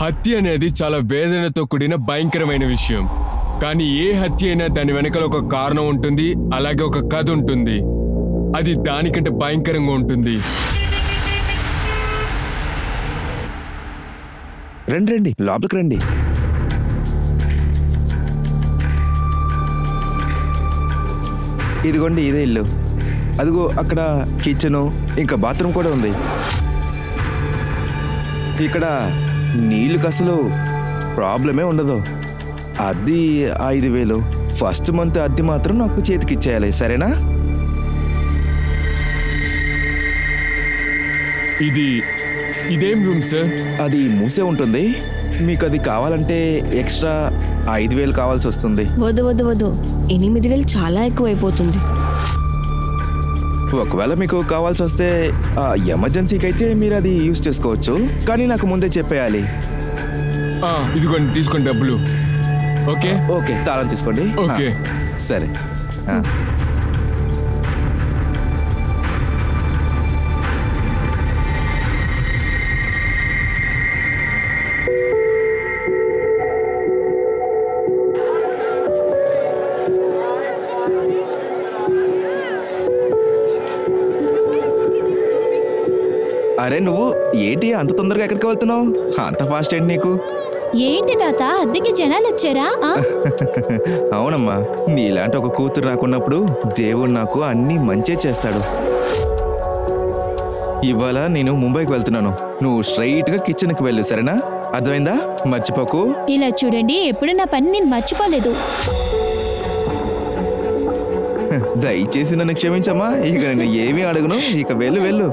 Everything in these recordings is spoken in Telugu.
హత్య అనేది చాలా వేదనతో కూడిన భయంకరమైన విషయం. కానీ ఏ హత్య అయినా దాని వెనకాల ఒక కారణం ఉంటుంది, అలాగే ఒక కథ ఉంటుంది. అది దానికంటే భయంకరంగా ఉంటుంది. రండి రండి, లోపలికి రండి. ఇదిగోండి, ఇదే ఇల్లు. అదిగో అక్కడ కిచెను, ఇంకా బాత్రూమ్ కూడా ఉంది. ఇక్కడ నీళ్ళకి అసలు ప్రాబ్లమే ఉండదు. అద్దె 5,000. ఫస్ట్ మంత్ అద్దె మాత్రం నాకు చేతికి ఇచ్చేయాలి, సరేనా? ఇదేం రూమ్ సార్? అది మూసే ఉంటుంది. మీకు అది కావాలంటే ఎక్స్ట్రా 5,000 కావాల్సి వస్తుంది. వద్దు వద్దు వద్దు, 8,000 చాలా ఎక్కువైపోతుంది. ఒకవేళ మీకు కావాల్సి వస్తే ఎమర్జెన్సీకి అయితే మీరు అది యూజ్ చేసుకోవచ్చు, కానీ నాకు ముందే చెప్పేయాలి. ఇదిగోండి, తీసుకోండి డబ్బులు. ఓకే ఓకే, తాళం తీసుకోండి. ఓకే సరే. అరే నువ్వు ఏంటి అంత తొందరగా ఎక్కడికి వెళ్తున్నావు? అంత ఫాస్ట్ ఏంటి నీకు? ఏంటి తాత, అద్దెకి జనాలు వచ్చారా? అవునమ్మా, నీలాంటి ఒక కూతురు నాకున్నప్పుడు దేవుడు నాకు అన్ని మంచే చేస్తాడు. ఇవాళ నేను ముంబైకి వెళ్తున్నాను. నువ్వు స్ట్రైట్ గా కిచెన్కి వెళ్ళు, సరేనా? అర్థమైందా? మర్చిపోకు. ఇలా చూడండి, ఎప్పుడు నా పని నేను మర్చిపోలేదు. దయచేసి నన్ను క్షమించమ్మా. ఇక నేను ఏమీ అడగను. ఇక వెళ్ళు వెళ్ళు.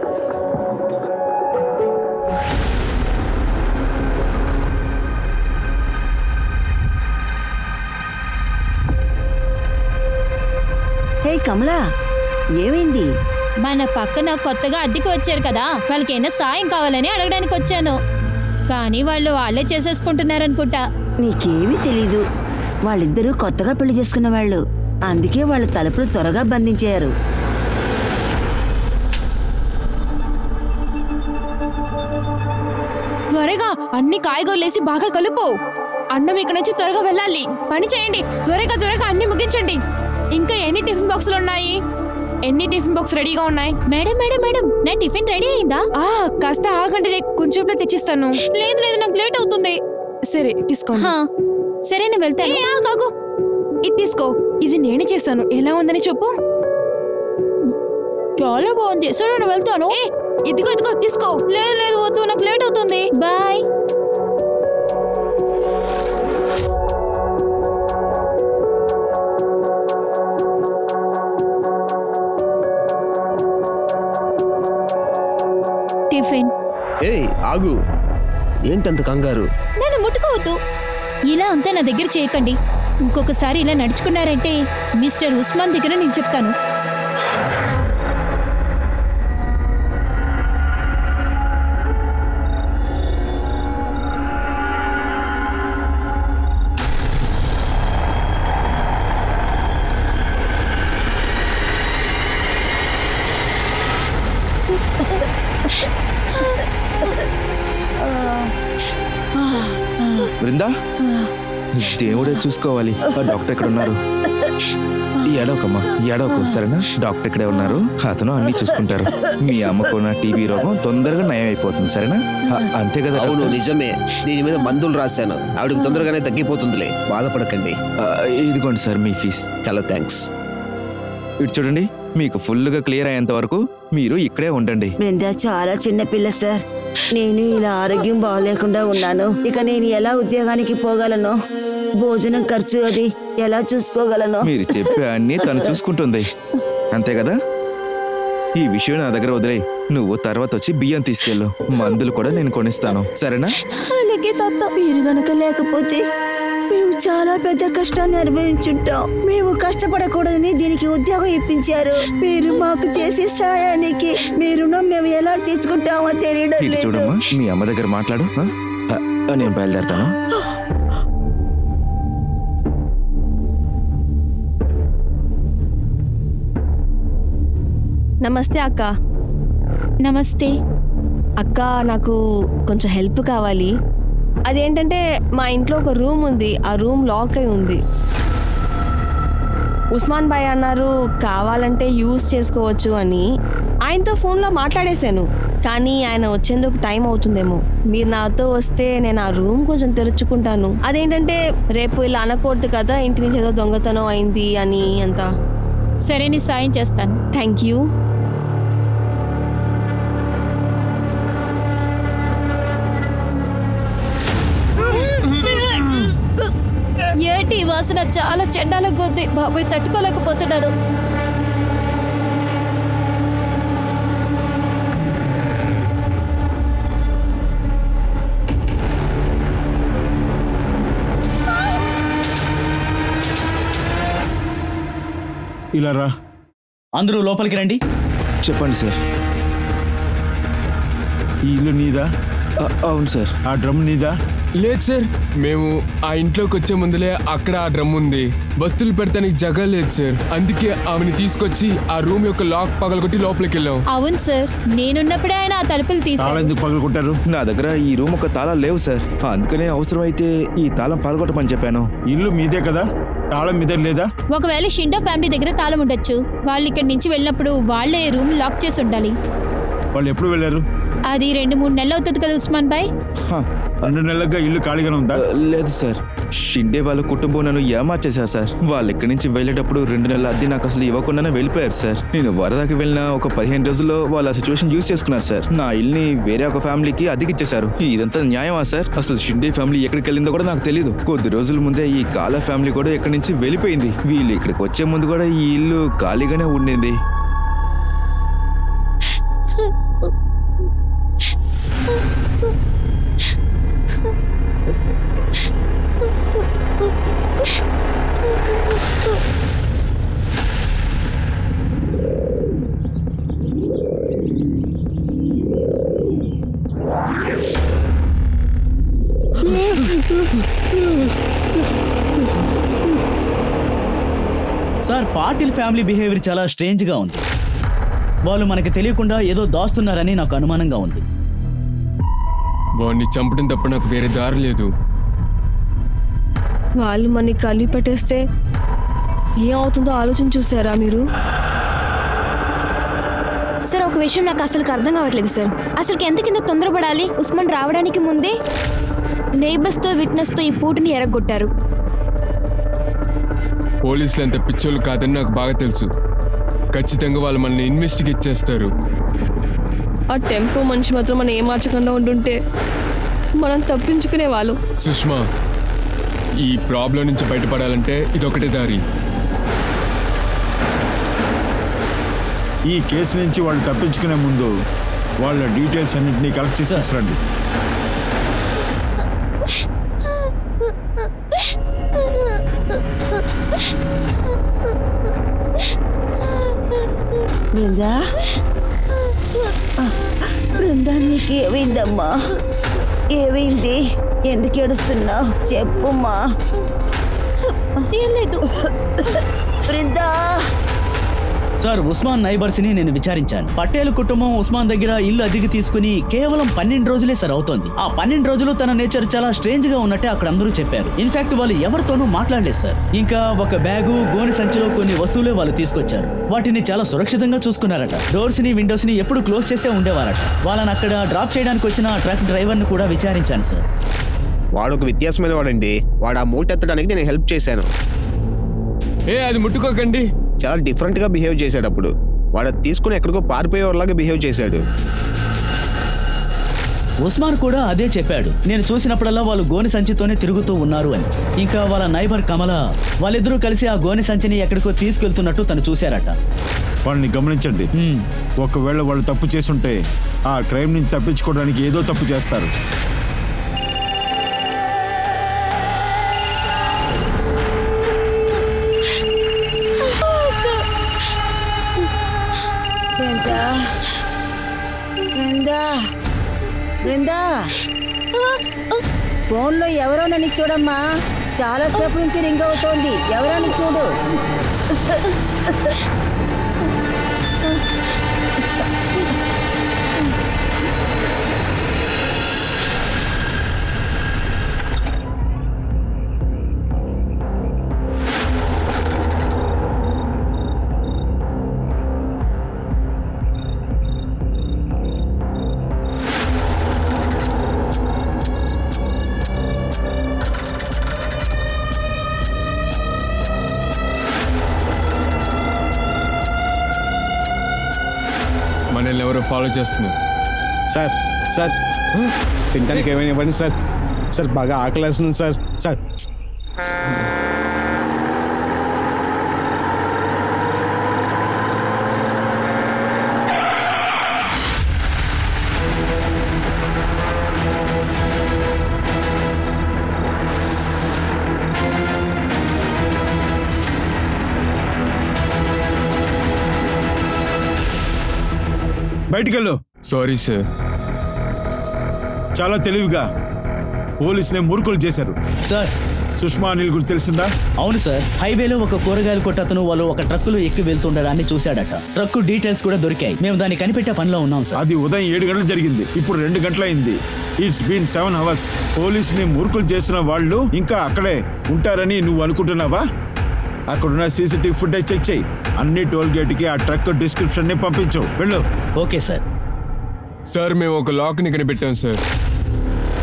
హే కమలా, ఏమైంది? మన పక్కన కొత్తగా అద్దెకి వచ్చారు కదా, వాళ్ళకైనా సాయం కావాలని అడగడానికి వచ్చాను. కానీ వాళ్ళే చేసేసుకుంటున్నారనుకుంటా. నీకేమీ తెలీదు. వాళ్ళిద్దరూ కొత్తగా పెళ్లి చేసుకున్న వాళ్ళు, అందుకే వాళ్ళ తలుపులు త్వరగా బంధించారు. త్వరగా అన్ని కాయగూరలేసి బాగా కలుపు. అన్నం ఇక్కడ నుంచి త్వరగా వెళ్ళాలి. పని చేయండి, త్వరగా త్వరగా అన్ని ముగించండి. ఇంకా ఎన్ని టిఫిన్ బాక్సులు ఉన్నాయి? ఎన్ని టిఫిన్ బాక్స్ రెడీగా ఉన్నాయి? మేడం మేడం మేడం, నా టిఫిన్ రెడీ అయిందా? కాస్త ఆగండి, కొంచెంసేపులో తెచ్చిస్తాను. లేదు లేదు, నాకు లేట్ అవుతుంది. సరే తీసుకోండి. సరే నేను వెళ్తాను. కాగు, ఇది తీసుకో. ఇది నేనే చేశాను. ఎలా ఉందని చెప్పు. చాలా బాగుంది. సరే నేను వెళ్తాను. ఇదిగో ఇదిగో తీసుకో. లేదు లేదు వద్దు, నాకు లేట్ అవుతుంది. బాయ్. టిఫిన్. ఏయ్ ఆగు, ఏంటంత కంగారు? నన్ను ముట్టుకోవద్దు. ఇలా అంతా నా దగ్గర చేయకండి. ఇంకొకసారి ఇలా నడుచుకున్నారంటే మిస్టర్ ఉస్మాన్ దగ్గర నేను చెప్తాను. బృందా, దేవుడే చూసుకోవాలి. డాక్టర్ ఎక్కడ ఉన్నారు? ఏడవకమ్మా, ఏడవకు, సరేనా? డాక్టర్ ఇక్కడే ఉన్నారు. అతను అన్ని చూసుకుంటారు. మీ అమ్మకున్న టీబీ రోగం తొందరగా నయం అయిపోతుంది, సరేనా? అంతే కదా? అవును నిజమే. దీని మీద మందులు రాశాను, ఆవిడకి తొందరగానే తగ్గిపోతుందిలే, బాధపడకండి. ఇదిగోండి సార్ మీ ఫీజ్. చాలా థ్యాంక్స్. ఇటు చూడండి, మీకు ఫుల్గా క్లియర్ అయ్యేంత వరకు మీరు ఇక్కడే ఉండండి. బృందా చాలా చిన్న పిల్ల సార్. నేను ఇలా ఆరోగ్యం బాగలేకుండా ఉన్నాను. ఇక నేను ఎలా ఉద్యోగానికి పోగలను? భోజనం ఖర్చు అది ఎలా చూసుకోగలను? మీరు చెప్పే అన్ని తను చూసుకుంటుంది, అంతే కదా? ఈ విషయం నా దగ్గర వదిలే. నువ్వు తర్వాత వచ్చి బియ్యం తీసుకెళ్ళు, మందులు కూడా నేను కొనిస్తాను, సరేనా? అలాగే తాత. మీరు గనక లేకపోతే మేము చాలా పెద్ద కష్టాన్ని అనుభవించుంటాం. మేము కష్టపడకూడదని దీనికి ఉద్యోగం ఇప్పించారు. మీరు మాకు చేసే సాయానికి మీ రుణం మేము ఎలా తీర్చుకుంటామో తెలియడం ఇటు లేదు. చూడమ్మా, మీ అమ్మ దగ్గర మాట్లాడు. నేను బయలుదేరుతాను. నమస్తే అక్క. నమస్తే అక్క, నాకు కొంచెం హెల్ప్ కావాలి. అదేంటంటే మా ఇంట్లో ఒక రూమ్ ఉంది, ఆ రూమ్ లాక్ అయి ఉంది. ఉస్మాన్ భాయ్ అన్నారు కావాలంటే యూజ్ చేసుకోవచ్చు అని. ఆయనతో ఫోన్లో మాట్లాడేశాను, కానీ ఆయన వచ్చేందుకు టైం అవుతుందేమో. మీరు నాతో వస్తే నేను ఆ రూమ్ కొంచెం తెరుచుకుంటాను. అదేంటంటే రేపు ఇలా అనకూడదు కదా, ఇంటి నుంచి ఏదో దొంగతనం అయింది అని అంతా. సరే, నీ సాయం చేస్తాను. Thank you. ఏంటి ఈ వాసన? చాలా చెడ్డాలకు ఉంది బాబాయ్, తట్టుకోలేకపోతున్నాను. ఇలా రా. అందరూ లోపలికి రండి. చెప్పండి సార్. ఈ ఇల్లు నీదా? అవును సార్. ఆ డ్రమ్ నీదా? లేదు సార్, మేము ఆ ఇంట్లోకి వచ్చే ముందులే అక్కడ ఆ డ్రమ్ ఉంది. వస్తువులు పెడతానికి జగ లేదు సార్, అందుకే ఆమెని తీసుకొచ్చి ఆ రూమ్ యొక్క లాక్ పగలగొట్టి లోపలికి వెళ్ళాం. అవును సార్, నేనున్నప్పుడే ఆయన ఆ తలుపులు తాళం తీశారు. ఎందుకు పగలగొట్టారు? నా దగ్గర ఈ రూమ్ ఒక తాళం లేవు సార్, అందుకనే అవసరమైతే ఈ తాళం పగలగొట్టమని చెప్పాను. ఇల్లు మీదే కదా, తాళం మీదే లేదా? ఒకవేళ షిండో ఫ్యామిలీ దగ్గర తాళం ఉండొచ్చు. వాళ్ళు ఇక్కడి నుంచి వెళ్ళినప్పుడు వాళ్ళే రూమ్ లాక్ చేసి ఉండాలి. వాళ్ళు ఎప్పుడు వెళ్ళారు? అది 2-3 నెలలు అవుతుంది కదా ఉస్మాన్ భాయ్. 2 నెలలుగా ఇల్లు ఖాళీగానే ఉందా? లేదు సార్, షిండే వాళ్ళ కుటుంబం నన్ను ఏమార్చేశారు సార్. వాళ్ళు ఇక్కడి నుంచి వెళ్ళేటప్పుడు 2 నెలల అద్దె నాకు అసలు ఇవ్వకుండానే వెళ్ళిపోయారు సార్. నేను వరదాకి వెళ్ళిన ఒక 15 రోజుల్లో వాళ్ళు ఆ సిచ్యువేషన్ యూజ్ చేసుకున్నారు సార్. నా ఇల్లుని వేరే ఒక ఫ్యామిలీకి అద్దెకిచ్చేశారు. ఇదంతా న్యాయమా సార్? అసలు షిండే ఫ్యామిలీ ఎక్కడికి వెళ్ళిందో కూడా నాకు తెలియదు. కొద్ది రోజుల ముందే ఈ కాలా ఫ్యామిలీ కూడా ఇక్కడి నుంచి వెళ్ళిపోయింది. వీళ్ళు ఇక్కడికి వచ్చే ముందు కూడా ఈ ఇల్లు ఖాళీగానే ఉండింది. సార్, పాటిల్ ఫ్యామిలీ బిహేవియర్ చాలా స్ట్రేంజ్గా ఉంది. వాళ్ళు మనకి తెలియకుండా ఏదో దాస్తున్నారని నాకు అనుమానంగా ఉంది. వాడిని చంపడం తప్ప నాకు వేరే దారి లేదు. వాళ్ళు మనని కలిపి పెట్టేస్తే ఏమవుతుందో ఆలోచన చూసారా మీరు? సార్, ఒక విషయం నాకు అసలు అర్థం కావట్లేదు సార్. అసలు ఎంతకింత తొందరపడాలి? ఉస్మాన్ రావడానికి ముందే నైబర్స్తో విట్నెస్తో ఈ పూటని ఎరగొట్టారు. పోలీసులు అంత పిచ్చోళ్ళు కాదని నాకు బాగా తెలుసు. ఖచ్చితంగా వాళ్ళు మనల్ని ఇన్వెస్టిగేట్ చేస్తారు. ఆ టెంపో మనిషి మాత్రం మనం ఏమార్చకుండా ఉండుంటే మనం తప్పించుకునే వాళ్ళు. సుష్మా, ఈ ప్రాబ్లం నుంచి బయటపడాలంటే ఇదొకటే దారి. ఈ కేసు నుంచి వాళ్ళు తప్పించుకునే ముందు వాళ్ళ డీటెయిల్స్ అన్నింటినీ కలెక్ట్ చేసి తీసుకురండి. బృందా, బృందా, నీకు ఏమైందమ్మా? ఏమైంది? ఎందుకు ఏడుస్తున్నావు? చెప్పుమ్మా. ఏం లేదు బృందా. సార్, ఉస్మాన్ నైబర్స్ని నేను విచారించాను. పటేల్ కుటుంబం ఉస్మాన్ దగ్గర ఇల్లు అద్దెకి తీసుకుని కేవలం 12 రోజులే సార్ అవుతోంది. ఆ 12 రోజులు తన నేచర్ చాలా స్ట్రేంజ్ గా ఉన్నట్టే అక్కడ అందరూ చెప్పారు. ఇన్ఫాక్ట్ వాళ్ళు ఎవరితోనూ మాట్లాడలేదు సార్. ఇంకా ఒక బ్యాగు, గోని సంచిలో కొన్ని వస్తువులే వాళ్ళు తీసుకొచ్చారు. వాటిని చాలా సురక్షితంగా చూసుకున్నారట. డోర్స్ ని, విండోస్ ని ఎప్పుడు క్లోజ్ చేసే ఉండేవారట. వాళ్ళని అక్కడ డ్రాప్ చేయడానికి వచ్చిన ట్రక్ డ్రైవర్ ని కూడా విచారించాను సార్. వాడు ఒక వ్యత్యాసమైన వాడండి. వాడు ఆ మూట ఎత్తడానికి నేను హెల్ప్ చేశాను. అది ముట్టుకోకండి. చాలా డిఫరెంట్గా బిహేవ్ చేశాడు. అప్పుడు వాడు తీసుకుని ఎక్కడికో పారిపోయేవాళ్ళలాగా బిహేవ్ చేశాడు. ఉస్మాన్ కూడా అదే చెప్పాడు. నేను చూసినప్పుడల్లా వాళ్ళు గోని సంచితోనే తిరుగుతూ ఉన్నారు అని. ఇంకా వాళ్ళ నైబర్ కమల వాళ్ళిద్దరూ కలిసి ఆ గోని సంచిని ఎక్కడికో తీసుకెళ్తున్నట్టు తను చూశారట. వాళ్ళని గమనించండి. ఒకవేళ వాళ్ళు తప్పు చేసుంటే ఆ క్రైమ్ నుంచి తప్పించుకోవడానికి ఏదో తప్పు చేస్తారు. బృందా, ఫోన్లో ఎవరో నన్ను చూడమ్మా. చాలాసేపు నుంచి రింగ్ అవుతోంది. ఎవరని చూడు. మనల్ని ఎవరో ఫాలో చేస్తున్నారు. సార్ సార్ తినడానికి ఏమైనా ఇవ్వండి సార్. సార్ బాగా ఆకలేస్తుంది సార్. సార్ బయటికెళ్ళు. Sorry sir. చాలా తెలివిగా పోలీసునే మురుకులు చేశారు. సార్ సుష్మా అనిల్ గురించి తెలిసిందా? అవును సార్, హైవేలో ఒక కూరగాయల కొట్టతను వాళ్ళు ఒక ట్రక్కులో ఎక్కి వెళ్తుండడాన్ని చూశాడట. ట్రక్కు డీటెయిల్స్ కూడా దొరికాయి. మేము దాన్ని కనిపెట్టే పనిలో ఉన్నాం సార్. అది ఉదయం 7 గంటలు జరిగింది. ఇప్పుడు 2 గంటలైంది. It's been 7 hours. పోలీసుని మురుకులు చేసిన వాళ్ళు ఇంకా అక్కడే ఉంటారని నువ్వు అనుకుంటున్నావా? అక్కడున్న సీసీటీవీ ఫుటేజ్ చెక్ చేయి. అన్ని టోల్ గేట్కి ఆ ట్రక్ డిస్క్రిప్షన్ ని పంపించు. వెళ్ళు. Okay sir. సార్ మేము ఒక లాక్ని కనిపెట్టాం సార్.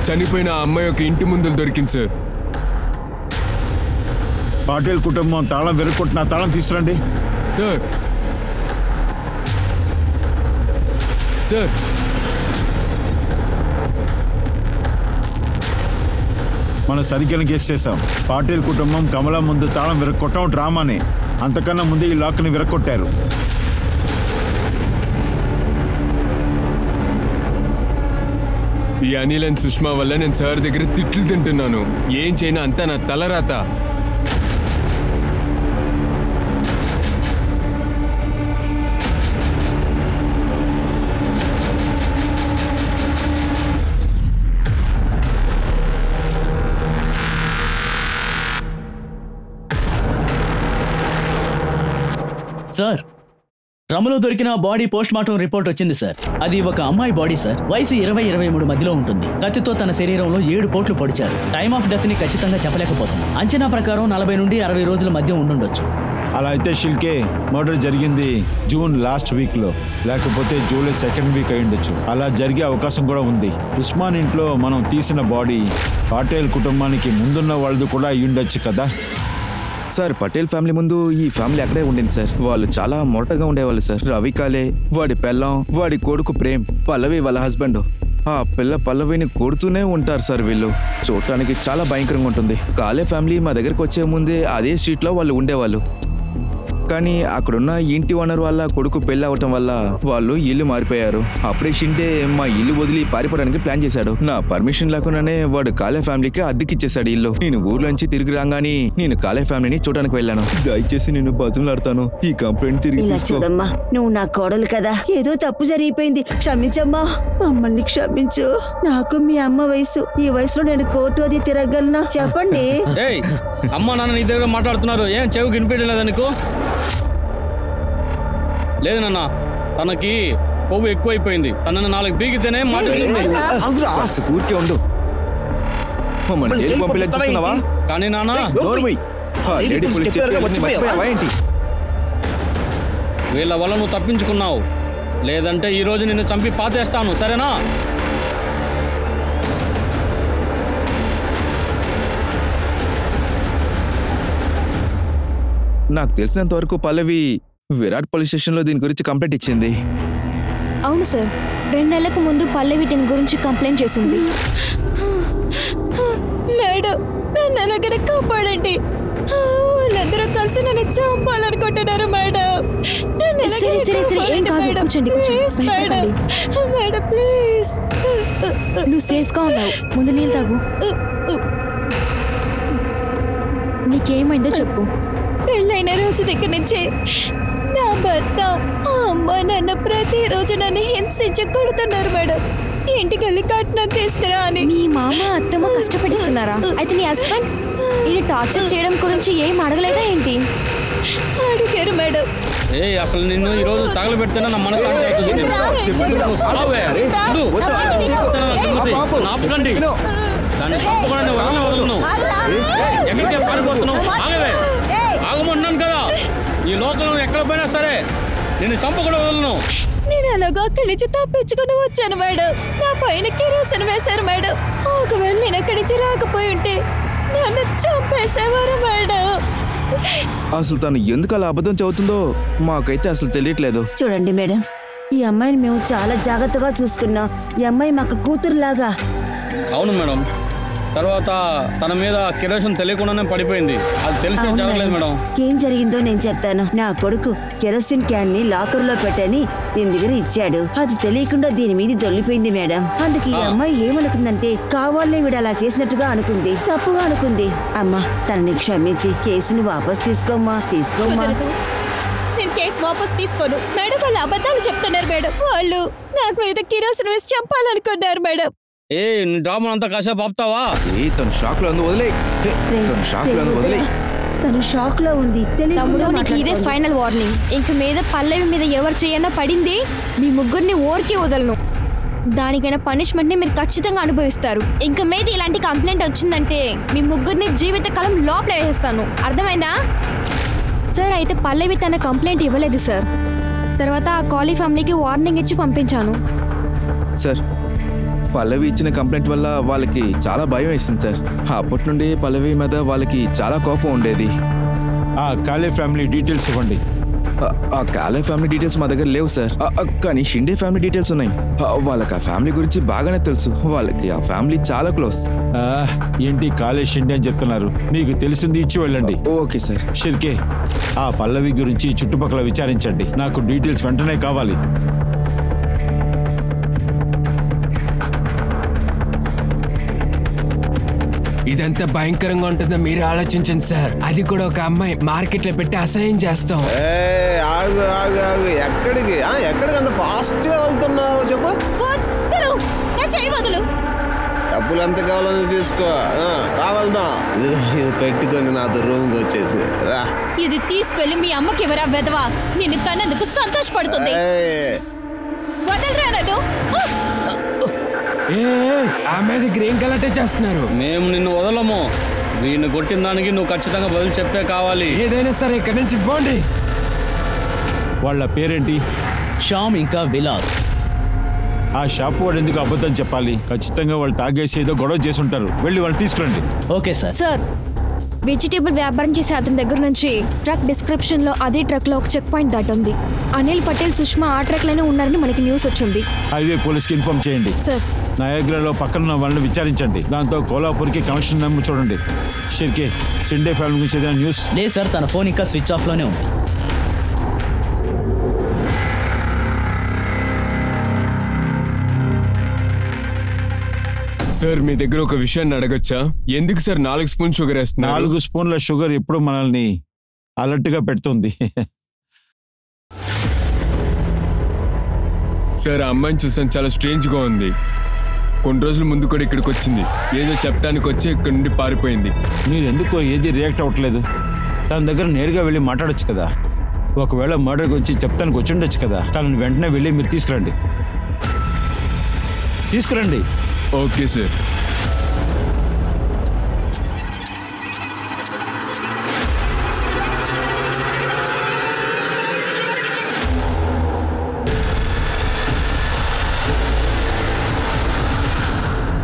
చనిపోయిన ఆ అమ్మాయి ఒక ఇంటి ముందు దొరికింది సార్. పాటిల్ కుటుంబం తాళం వెరుక్కొట్టిన తాళం తీసుకురండి. సార్ సార్ మనం సరిగ్గా గెస్ చేసాం. పాటిల్ కుటుంబం కమల ముందు తాళం విరక్కొట్టడం డ్రామాని. అంతకన్నా ముందే ఈ లాక్ని విరక్కొట్టారు. ఈ అనిల్ అండ్ సుష్మా వల్ల నేను సార్ దగ్గర తిట్లు తింటున్నాను. ఏం చేయనా అంతా నా తలరాత. సార్ డ్రమ్ములో దొరికిన బాడీ పోస్ట్ మార్టం రిపోర్ట్ వచ్చింది సార్. అది ఒక అమ్మాయి బాడీ సార్. వయసు 20-23 మధ్యలో ఉంటుంది. కత్తితో తన శరీరంలో 7 పోట్లు పొడిచారు. టైమ్ ఆఫ్ డెత్ ని ఖచ్చితంగా చెప్పలేకపోతుంది. అంచనా ప్రకారం 40 నుండి 60 రోజుల మధ్య ఉండుండొచ్చు. అలా అయితే షిల్కే మర్డర్ జరిగింది జూన్ లాస్ట్ వీక్ లో, లేకపోతే జూలై 2nd వీక్ అయి ఉండొచ్చు. అలా జరిగే అవకాశం కూడా ఉంది. ఉస్మాన్ ఇంట్లో మనం తీసిన బాడీ పాటేల్ కుటుంబానికి ముందున్న వాళ్ళది కూడా అయి ఉండొచ్చు కదా. సార్ పటేల్ ఫ్యామిలీ ముందు ఈ ఫ్యామిలీ అక్కడే ఉండింది సార్. వాళ్ళు చాలా మొరటగా ఉండేవాళ్ళు సార్. రవి కాలే, వాడి పెళ్ళం, వాడి కొడుకు ప్రేమ్, పల్లవి వాళ్ళ హస్బెండ్. ఆ పిల్ల పల్లవిని కొడుతూనే ఉంటారు సార్ వీళ్ళు. చూడటానికి చాలా భయంకరంగా ఉంటుంది. కాలే ఫ్యామిలీ మా దగ్గరికి వచ్చే ముందే అదే స్ట్రీట్లో వాళ్ళు ఉండేవాళ్ళు. కానీ అక్కడున్న ఇంటి ఓనర్ వాళ్ళ కొడుకు పెళ్ళి అవటం వల్ల వాళ్ళు ఇల్లు మారిపోయారు. అప్పుడే షిండే మా ఇల్లు వదిలి పారిపోవడానికి ప్లాన్ చేశాడు. నా పర్మిషన్ లేకుండానే వాడు కాలే ఫ్యామిలీకి అద్దెకిచ్చేశాడు ఇల్లు. నేను ఊర్లోంచి తిరిగి రాగానే నేను కాలే ఫ్యామిలీని చూడడానికి వెళ్ళాను. దయచేసి నేను బజులాడతాను, ఈ కంప్లైంట్ తిరిగి ఇలా చూడమ్మా, నువ్వు నా కోడలు కదా, ఏదో తప్పు జరిగిపోయింది, క్షమించమ్మా. మమ్మల్ని క్షమించు. నాకు మీ అమ్మ వయసు. ఈ వయసులో నేను కోర్టు అది తిరగలనా? చెప్పండి. అమ్మ నాన్న నీ దగ్గర మాట్లాడుతున్నారు. ఏం చెవికి వినిపించలేదా నీకు? లేదు నాన్న, తనకి కొవ్వు ఎక్కువైపోయింది. తనని 4 బీగితేనే మాట ఊరికే ఉండు. కానీ నాన్న వీళ్ళ వల్ల నువ్వు తప్పించుకున్నావు. లేదంటే ఈ రోజు నిన్ను చంపి పాతేస్తాను, సరేనా? నాకు తెలిసినంత వరకు పల్లవి విరాట్ పోలీస్ స్టేషన్లో దీని గురించి కంప్లైంట్ ఇచ్చింది. అవును సార్, 2 నెలలకు ముందు పల్లవి దీని గురించి కంప్లైంట్ చేసింది. మేడం, నన్ను అలాగే కాపాడండి. వాళ్ళందరూ కలిసి నన్ను చంపాలనుకుంటున్నారు మేడం. సరే ఏం కాదు, కూర్చోండి. Madam please. నువ్వు సేఫ్గా ఉన్నావు. ముందు నీళ్ళు తాగు. నీకేమైందో చెప్పు. పెళ్ళైన రోజు దగ్గర నుంచి నా భర్త, అమ్మ, నాన్న ప్రతిరోజు నన్ను హింసించి కొడుతున్నారు మేడం. ఇంటికి వెళ్ళి కట్నం తీసుకురా అని. మీ మామ అత్తమ్మ కష్టపడిస్తున్నారా? అయితే నీ హస్బెండ్ నేను టార్చర్ చేయడం గురించి ఏం అడగలేదా ఏంటి? అడిగారు మేడం. అసలు నిన్ను ఈ రోజు తగలబెడితేనే నా మనసు దాన్ని తప్పకుండా వదలను. ఎక్కడికే పారిపోతున్నావు? ఆగమన్నాను కదా. ఈ లోకంలో ఎక్కడ పోయినా సరే నిన్ను చంపకుండా వదలను. నేను అలాగా అక్కడి నుంచి తప్పించుకుని వచ్చాను మేడం. నా పైన కిరోసిన్ వేశారు మేడం. ఒకవేళ నేను అక్కడి నుంచి రాకపోయి ఉంటే నన్ను చంపేసేవారు మేడం. అసలు తను ఎందుకు అలా అబద్ధం చెబుతుందో మాకైతే అసలు తెలియట్లేదు. చూడండి మేడం, ఈ అమ్మాయిని మేము చాలా జాగ్రత్తగా చూసుకున్నాం. ఈ అమ్మాయి మాకు కూతురులాగా. అవును మేడం. తర్వాత తన మీద కిరోసిన్ తెలియకుండానే పడిపోయింది. అది తెలిసి జరగలేదు మేడం. ఏం జరిగిందో నేను చెప్తాను. నా కొడుకు కెరోసిన్ క్యాన్ ని లాకర్ లో పెట్టని దీని దగ్గర ఇచ్చాడు. అది తెలియకుండా దీని మీద దొల్లిపోయింది మేడం. అందుకు ఈ అమ్మాయి ఏమనుకుందంటే కావాలనే వీడు అలా చేసినట్టుగా అనుకుంది, తప్పుగా అనుకుంది. అమ్మా తనని క్షమించి కేసును వాపస్ తీసుకోమ్మా. నేను కేసు వాపస్ తీసుకోను మేడం. వాళ్ళు అబద్ధాలు చెప్తున్నారు మేడం. వాళ్ళు నాకు మీద కిరోసిన్ వేసి చంపాలనుకున్నారు మేడం. ఏ నీ డ్రామా అంతా కాసేపు ఆపుతావా? తను షాక్ లో వదిలే. తను షాక్ లో ఉంది. తమ్ముడు నీకు ఇదే ఫైనల్ వార్నింగ్. ఇంక మీద పల్లవి మీద ఎవరు చేయన్నా పడింది మీ ముగ్గురిని ఓరికి వదలను. దానికైనా పనిష్మెంట్ ని మీరు ఖచ్చితంగా అనుభవిస్తారు. ఇంక మీద ఇలాంటి కంప్లైంట్ వచ్చిందంటే మీ ముగ్గురిని జీవితకాలం లోపల వేసేస్తాను. అర్థమైందా సార్? అయితే పల్లవి తన కంప్లైంట్ ఇవ్వలేదు సార్. తర్వాత ఆ కాలీ ఫ్యామిలీకి వార్నింగ్ ఇచ్చి పంపించాను సార్. పల్లవి ఇచ్చిన కంప్లైంట్ వల్ల వాళ్ళకి చాలా భయం వేసింది సార్. అప్పటి నుండి పల్లవి మీద వాళ్ళకి చాలా కోపం ఉండేది. ఆ కాలే ఫ్యామిలీ డీటెయిల్స్ ఇవ్వండి. ఆ కాలే ఫ్యామిలీ డీటెయిల్స్ మా దగ్గర లేవు సార్. కానీ షిండే ఫ్యామిలీ డీటెయిల్స్ ఉన్నాయి. వాళ్ళకి ఆ ఫ్యామిలీ గురించి బాగానే తెలుసు. వాళ్ళకి ఆ ఫ్యామిలీ చాలా క్లోజ్. ఏంటి కాలే షిండే అని చెప్తున్నారు? మీకు తెలిసింది ఇచ్చి వెళ్ళండి. Okay sir. షిర్కే, ఆ పల్లవి గురించి చుట్టుపక్కల విచారించండి. నాకు డీటెయిల్స్ వెంటనే కావాలి. ఇదంతా భయంకరంగా ఉంటుందో మీరు ఆలోచించండి సార్. అది కూడా ఒక అమ్మాయి మార్కెట్ లో పెట్టి అసహ్యం చేస్తాం. ఆగు ఆగు ఆగు. ఎక్కడికి అంత ఫాస్ట్ గా వెళ్తున్నావు చెప్పు. డబ్బులు ఎంత కావాలని తీసుకో. రా వెళ్దాం. ఇది పెట్టుకొని నాతో రూమ్కి వచ్చేసి రా. ఇది తీసుకెళ్ళి మీ అమ్మకి ఎవరా వెదవా? నేను కన్నందుకు సంతోషపడుతుంది. వదలరా నన్ను. ఆమె దగ్గర ఏం గలాటే చేస్తున్నారు? మేము నిన్ను వదలము. వీడిని కొట్టిన దానికి నువ్వు ఖచ్చితంగా బదులు చెప్పే కావాలి. ఏదైనా సరే ఇక్కడి నుంచి పోండి. వాళ్ళ పేరేంటి? శ్యామ్ ఇంకా విలాస్. ఆ షాప్ వాడు ఎందుకు అబద్ధం చెప్పాలి? ఖచ్చితంగా వాళ్ళు తాగేసి ఏదో గొడవ చేసి ఉంటారు. వెళ్ళి వాళ్ళు తీసుకురండి. Okay sir. సార్, వెజిటేబుల్ వ్యాపారం చేసే అతని దగ్గర నుంచి ట్రక్ డిస్క్రిప్షన్ లో అదే ట్రక్ లో ఒక చెక్ పాయింట్ దాటుంది. అనిల్ పటేల్, సుష్మా ఆ ట్రక్ లోనే ఉన్నారని మనకి న్యూస్ వచ్చింది. హైవే పోలీస్కి ఇన్ఫార్మ్ చేయండి. సార్, నయాగ్రాలో పక్కన వాళ్ళని విచారించండి. దాంతో కోలాపూర్కి కనెక్షన్ నెంబర్ చూడండి. షిర్కే, షిండే ఫ్యామిలీ గురించి ఏదైనా న్యూస్? లేదు సార్, తన ఫోన్ ఇంకా స్విచ్ ఆఫ్ లోనే ఉంది. సార్, మీ దగ్గర ఒక విషయాన్ని అడగచ్చా? ఎందుకు సార్ 4 స్పూన్ షుగర్ వేస్తున్నారు? 4 స్పూన్ల షుగర్ ఎప్పుడు మనల్ని అలర్ట్ గా పెడుతుంది. సార్, ఆ అమ్మాయిని చూసాను, చాలా స్ట్రేంజ్ గా ఉంది. కొన్ని రోజుల ముందు కూడా ఇక్కడికి వచ్చింది. ఏదో చెప్పడానికి వచ్చి ఇక్కడ నుండి పారిపోయింది. మీరు ఎందుకో ఏది రియాక్ట్ అవ్వట్లేదు? తన దగ్గర నేరుగా వెళ్ళి మాట్లాడొచ్చు కదా. ఒకవేళ మర్డర్ గురించి చెప్తానికి వచ్చి ఉండొచ్చు కదా. తనని వెంటనే వెళ్ళి మీరు తీసుకురండి. Okay sir.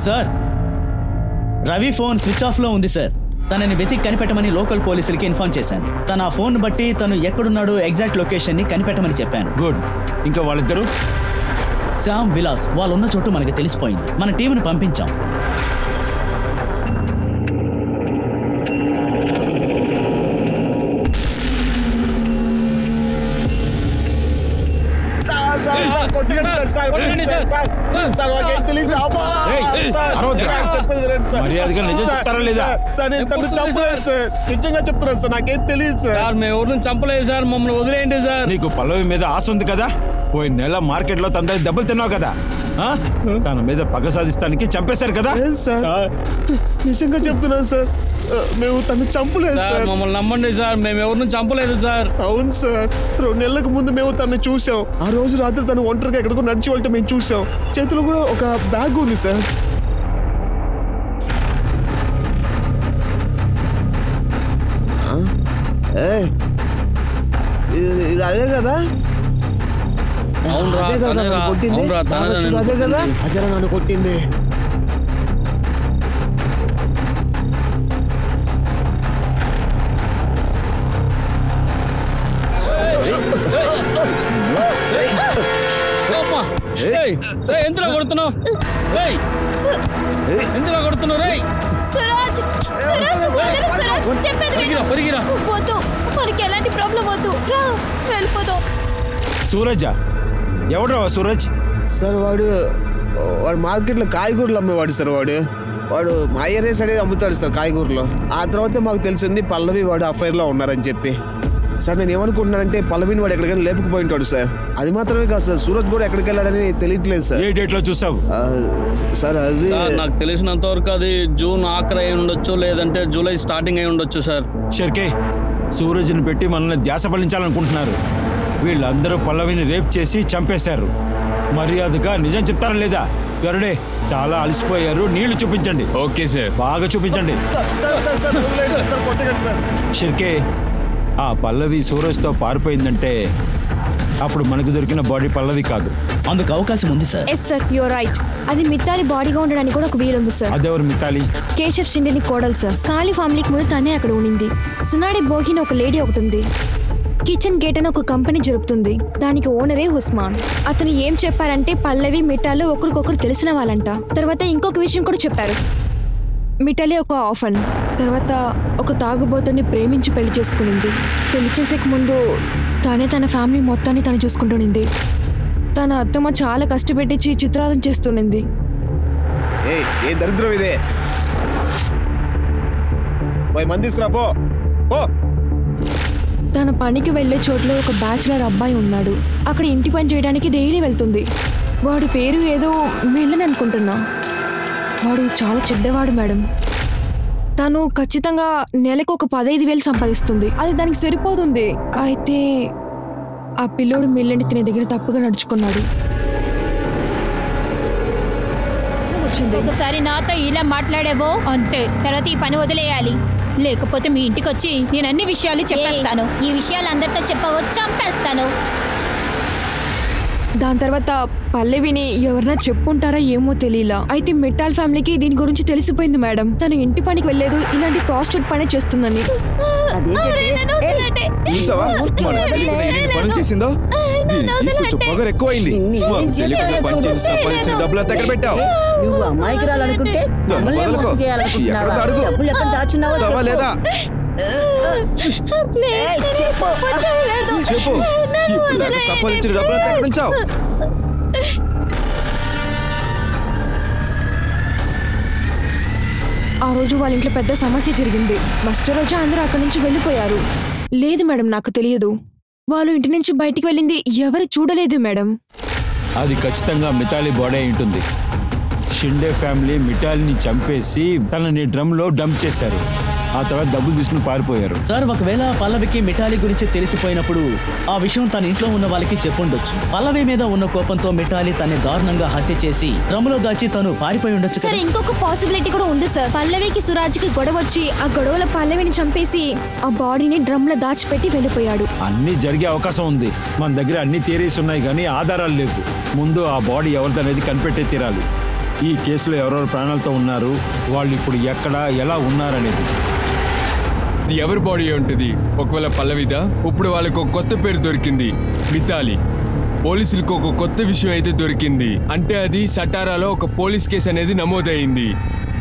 Sir, Ravi phone switch off లో ఉంది సార్. తనని వెతికి కనిపెట్టమని లోకల్ పోలీసులకి ఇన్ఫార్మ్ చేశాను. తన ఆ ఫోన్ బట్టి తను ఎక్కడున్నాడో ఎగ్జాక్ట్ లొకేషన్ ని కనిపెట్టమని చెప్పాను. గుడ్. ఇంకా వాళ్ళిద్దరు శ్యామ్, విలాస్ వాళ్ళున్న చోటు మనకి తెలిసిపోయింది. మన టీంని పంపించాం. మర్యాదగా నిజం చెప్తారా లేదా? నిజంగా చెప్తున్నాను సార్, నాకేం తెలియదు సార్. మేము ఎవరిని చంపలేదు సార్, మమ్మల్ని వదిలేయండి సార్. నీకు పల్లవి మీద ఆశ ఉంది కదా. పోయిన నెల మార్కెట్ లో తన దెబ్బలు తిన్నావు కదా. తన మీద పగ సాధిస్తానికి చంపేశారు కదా. నిజంగా చెప్తున్నాను సార్, మేము తను చంపలేదు సార్. మమ్మల్ని నమ్మండి సార్, మేము ఎవరిని చంపలేదు సార్. అవును సార్, 2 నెలలకు ముందు మేము తను చూసాం. ఆ రోజు రాత్రి తను ఒంటరిగా ఎక్కడికో నడిచి వెళ్తే మేము చూసాం. చేతిలో కూడా ఒక బ్యాగ్ ఉంది సార్. ఇది అదే కదా? అదే కదా నన్ను కొట్టింది. అదే కదా, అదేరా నన్ను కొట్టింది. ఎంతలో కొడుతున్నావు? ఎంతలో కొడుతున్నావు? రేయ్ సురాజ్, సురాజ్, వదిలు సురాజ్, చెప్పేది విను. వద్దు, మనకి ఎలాంటి ప్రాబ్లం వద్దు, రా వెళ్ళిపోదాం. సూరజా? ఎవడ్రా సూరజ్? సార్ వాడు మార్కెట్లో కాయగూరలు అమ్మేవాడు సార్. వాడు మా ఏరియా సైడ్ అమ్ముతాడు సార్ కాయగూరలు. ఆ తర్వాత మాకు తెలిసింది పల్లవి వాడు అఫైర్లో ఉన్నారని చెప్పి. సార్ నేను ఏమనుకుంటున్నానంటే పల్లవిని వాడు ఎక్కడికైనా లేపుకుపోయింటాడు సార్. అది మాత్రమే కాదు సార్, సూరజ్ కూడా ఎక్కడికి వెళ్ళాడని తెలియట్లేదు సార్. ఏ డేట్లో చూసావు? సార్ అది నాకు తెలిసినంత వరకు అది జూన్ ఆఖరి అయి ఉండొచ్చు, లేదంటే జూలై స్టార్టింగ్ అయి ఉండొచ్చు సార్. షర్కే, సూరజ్ని పెట్టి మనల్ని ధ్యాస పలించాలనుకుంటున్నారు. వీళ్ళందరూ పల్లవిని రేప్ చేసి చంపేశారు. మర్యాదగా నిజం చెప్తారా లేదా? గరుడే, చాలా అలసిపోయారు, నీళ్లు చూపించండి. Okay sir. బాగా చూపించండి. షిర్కే, ఆ పల్లవి సూరజ్తో పారిపోయిందంటే అప్పుడు మనకు దొరికిన బాడీ పల్లవి కాదు. అందుకు అవకాశం ఉంది sir. Yes sir, you're right. అది మిత్తాలి బాడీగా ఉండడానికి కూడా ఒక వీలుంది సార్. అదెవరు మిత్తాలి? కేశవ్ షిండేని కోడలు సార్. కాళీ ఫ్యామిలీకి ముందు తనే అక్కడ ఉండింది. సునాడి బోహిని ఒక లేడీ ఒకటి ఉంది. కిచెన్ గేట్ అని ఒక కంపెనీ జరుపుతుంది. దానికి ఓనరే ఉస్మాన్. అతను ఏం చెప్పారంటే పల్లవి మిఠాలు ఒకరికొకరు తెలిసిన వాళ్ళంట. తర్వాత ఇంకొక విషయం కూడా చెప్పారు. మిఠాలి ఒక ఆఫన్, తర్వాత ఒక తాగుబోతుని ప్రేమించి పెళ్లి చేసుకునింది. పెళ్లి చేసేక ముందు తనే తన ఫ్యామిలీ మొత్తాన్ని తను చూసుకుంటునింది. తన అత్తమ్మ చాలా కష్టపెట్టించి చిత్రాదం చేస్తునింది. ఏ దరిద్రం ఇదే, మందిస్తున్నా పో. తన పనికి వెళ్లే చోట్ల ఒక బ్యాచులర్ అబ్బాయి ఉన్నాడు. అక్కడ ఇంటి పని చేయడానికి డైలీ వెళ్తుంది. వాడి పేరు ఏదో మిల్లన్ అనుకుంటున్నా. వాడు చాలా చెడ్డవాడు మేడం. తను ఖచ్చితంగా నెలకు ఒక 15,000 సంపాదిస్తుంది. అది దానికి సరిపోతుంది. అయితే ఆ పిల్లోడు మిల్లన్ తినే దగ్గర తప్పుగా నడుచుకున్నాడు. ఒకసారి నాతో ఇలా మాట్లాడేవో అంతే, తర్వాత ఈ పని వదిలేయాలి. లేకపోతే మీ ఇంటికి వచ్చి నేను అన్ని విషయాలు చెప్పేస్తాను. ఈ విషయాలు అందరితో చెప్పవో చంపేస్తాను. దాని తర్వాత పల్లవిని ఎవరన్నా చెప్పుంటారా ఏమో తెలియలా. అయితే మిట్టాల్ ఫ్యామిలీకి దీని గురించి తెలిసిపోయింది మేడం. తను ఇంటి పనికి వెళ్ళలేదు, ఇలాంటి ప్రాస్టిట్యూట్ పని చేస్తుందని. చేసిందో పొగరు ఎక్కువైంది. డబ్బులు దగ్గర పెట్టావు. నువ్వు అమ్మాయికిరాలనుకుంటే డబ్బులు ఎక్కడ దాచున్నావో లేదా? చెప్పు. సంపాదించిన డబ్బులు ఎక్కడ ఉంచావు? ఆ రోజు వాళ్ళ ఇంట్లో పెద్ద సమస్య జరిగింది. మస్టర్ రోజు అందరూ అక్కడి నుంచి వెళ్ళిపోయారు. లేదు మేడం, నాకు తెలియదు. వాళ్ళు ఇంటి నుంచి బయటికి వెళ్ళింది ఎవరు చూడలేదు మేడం. అది ఖచ్చితంగా మిఠాలి బాడీ అయి ఉంటుంది. షిండే ఫ్యామిలీ మిఠాలిని చంపేసి తనని డ్రమ్లో డంప్ చేశారు. ఆ తర్వాత డబ్బులు తీసుకుని పారిపోయారు. సార్, ఒకవేళ పల్లవికి మిఠాలి గురించి తెలిసిపోయినప్పుడు ఆ విషయం తన ఇంట్లో ఉన్న వాళ్ళకి చెప్పుండొచ్చు. పల్లవి మీద ఉన్న కోపంతో మిఠాలి తనని దారుణంగా హత్య చేసి డ్రమ్లో దాచి తను పారిపోయి ఉండొచ్చు. సార్, ఇంకొక పాసిబిలిటీ కూడా ఉంది సార్. పల్లవికి సురాజ్కి గొడవ వచ్చి ఆ గొడవలో పల్లవిని చంపేసి ఆ బాడీని డ్రమ్లో దాచిపెట్టి వెళ్ళిపోయాడు. అన్నీ జరిగే అవకాశం ఉంది. మన దగ్గర అన్ని థియరీస్ ఉన్నాయి, కానీ ఆధారాలు లేవు. ముందు ఆ బాడీ ఎవరిదనేది కనిపెట్టే తీరాలి. ఈ కేసులో ఎవరెవరు ప్రాణాలతో ఉన్నారు, వాళ్ళు ఇప్పుడు ఎక్కడ ఎలా ఉన్నారనేది. ఇది ఎవరి బాడీ ఉంటుంది? ఒకవేళ పల్లవిదా? ఇప్పుడు వాళ్ళకి ఒక కొత్త పేరు దొరికింది, మిథాలి. పోలీసులకు ఒక కొత్త విషయం అయితే దొరికింది. అంటే అది సటారాలో ఒక పోలీస్ కేసు అనేది నమోదైంది.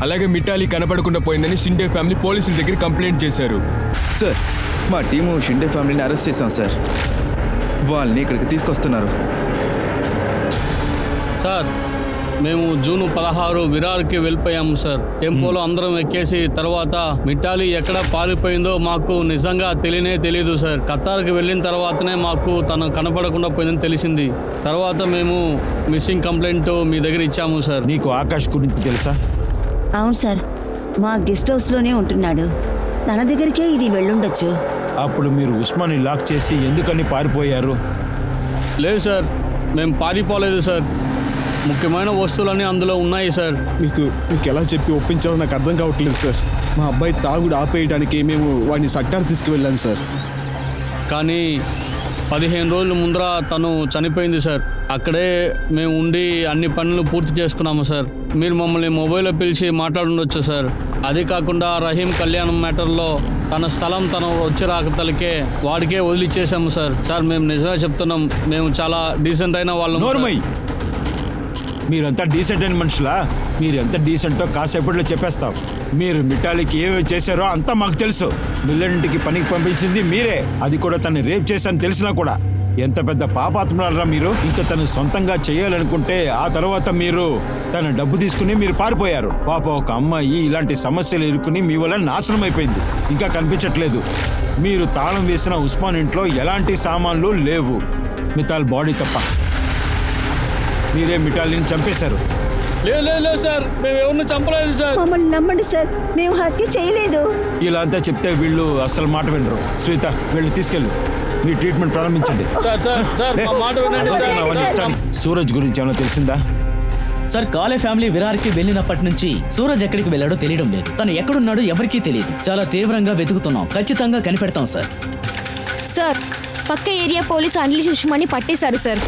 అలాగే మిఠాలి కనపడకుండా పోయిందని షిండే ఫ్యామిలీ పోలీసుల దగ్గర కంప్లైంట్ చేశారు. సార్, మా టీము షిండే ఫ్యామిలీని అరెస్ట్ చేశాం సార్. వాళ్ళని ఇక్కడికి తీసుకొస్తున్నారు. సార్, మేము జూన్ 16 విరార్కి వెళ్ళిపోయాము సార్. టెంపోలో అందరం ఎక్కేసి తర్వాత మిఠాలి ఎక్కడ పారిపోయిందో మాకు నిజంగా తెలీదు సార్. ఖతార్కి వెళ్ళిన తర్వాతనే మాకు తను కనపడకుండా పోయిందని తెలిసింది. తర్వాత మేము మిస్సింగ్ కంప్లైంట్ మీ దగ్గర ఇచ్చాము సార్. నీకు ఆకాష్ గురించి తెలుసా? అవును సార్, మా గెస్ట్ హౌస్లోనే ఉంటున్నాడు. తన దగ్గరికే ఇది వెళ్ళుండొచ్చు. అప్పుడు మీరు ఉస్మాన్ని లాక్ చేసి ఎందుకని పారిపోయారు? లేదు సార్, మేము పారిపోలేదు సార్. ముఖ్యమైన వస్తువులన్నీ అందులో ఉన్నాయి సార్. మీకు ఎలా చెప్పి ఒప్పించాలో నాకు అర్థం కావట్లేదు సార్. మా అబ్బాయి తాగుడు ఆపేయడానికి మేము వాడిని సట్టారు తీసుకువెళ్ళాను సార్. కానీ 15 రోజుల ముందర తను చనిపోయింది సార్. అక్కడే మేము ఉండి అన్ని పనులు పూర్తి చేసుకున్నాము సార్. మీరు మమ్మల్ని మొబైల్లో పిలిచి మాట్లాడుండొచ్చు సార్. అది కాకుండా రహీం కళ్యాణం మ్యాటర్లో తన స్థలం తను వచ్చి రాకతలకే వాడికే వదిలిచ్చేసాము సార్. సార్, మేము నిజమే చెప్తున్నాం, మేము చాలా డీసెంట్ అయిన వాళ్ళం. మీరంతా డీసెంట్ అయిన మనుషులా? మీరు ఎంత డీసెంటో కాసేపట్లో చెప్పేస్తాం. మీరు మిఠాలీకి ఏమేమి చేశారో అంతా మాకు తెలుసు. మిల్లనింటికి పనికి పంపించింది మీరే, అది కూడా తను రేప్ చేశాను తెలిసినా కూడా. ఎంత పెద్ద పాపాత్మురాలరా మీరు. ఇంకా తను సొంతంగా చేయాలనుకుంటే ఆ తర్వాత మీరు తన డబ్బు తీసుకుని మీరు పారిపోయారు. పాప ఒక అమ్మాయి ఇలాంటి సమస్యలు ఎదుర్కొని మీ వల్ల నాశనం అయిపోయింది, ఇంకా కనిపించట్లేదు. మీరు తాళం వేసిన ఉస్మాన్ ఇంట్లో ఎలాంటి సామాన్లు లేవు, మితాల్ బాడీ తప్ప. మీరే మిఠాలీని చంపేశారు. లేదు సార్, మేము ఎవరిని చంపలేదు సార్. మమ్మల్ని నమ్మండి సార్, మేము హత్య చేయలేదు. ఇలా అంతా చెప్తే వీళ్ళు అసలు మాట వినరు. శ్వేత, వీళ్ళు తీసుకెళ్ళు, మీ ట్రీట్మెంట్ ప్రారంభించండి. మా మాట వినండి. సూరజ్ గురించి ఏమైనా తెలిసిందా? సార్, కాలే ఫ్యామిలీ విరార్కి వెళ్ళినప్పటి నుంచి సూరజ్ ఎక్కడికి వెళ్ళాడో తెలియడం లేదు. తను ఎక్కడున్నాడో ఎవరికీ తెలియదు. చాలా తీవ్రంగా వెతుకుతున్నాం, ఖచ్చితంగా కనిపెడతాం సార్. సార్, పక్క ఏరియా పోలీసు అనిల్ సుష్మాని పట్టేశారు సార్.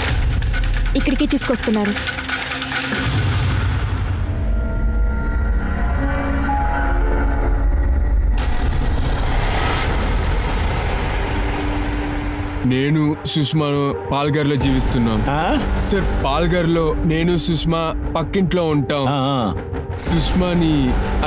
ఇక్కడికి తీసుకొస్తున్నారు. నేను సుష్మాను పాల్గర్లో జీవిస్తున్నాం సార్. పాల్గర్లో నేను సుష్మా పక్కింట్లో ఉంటాం. సుష్మాని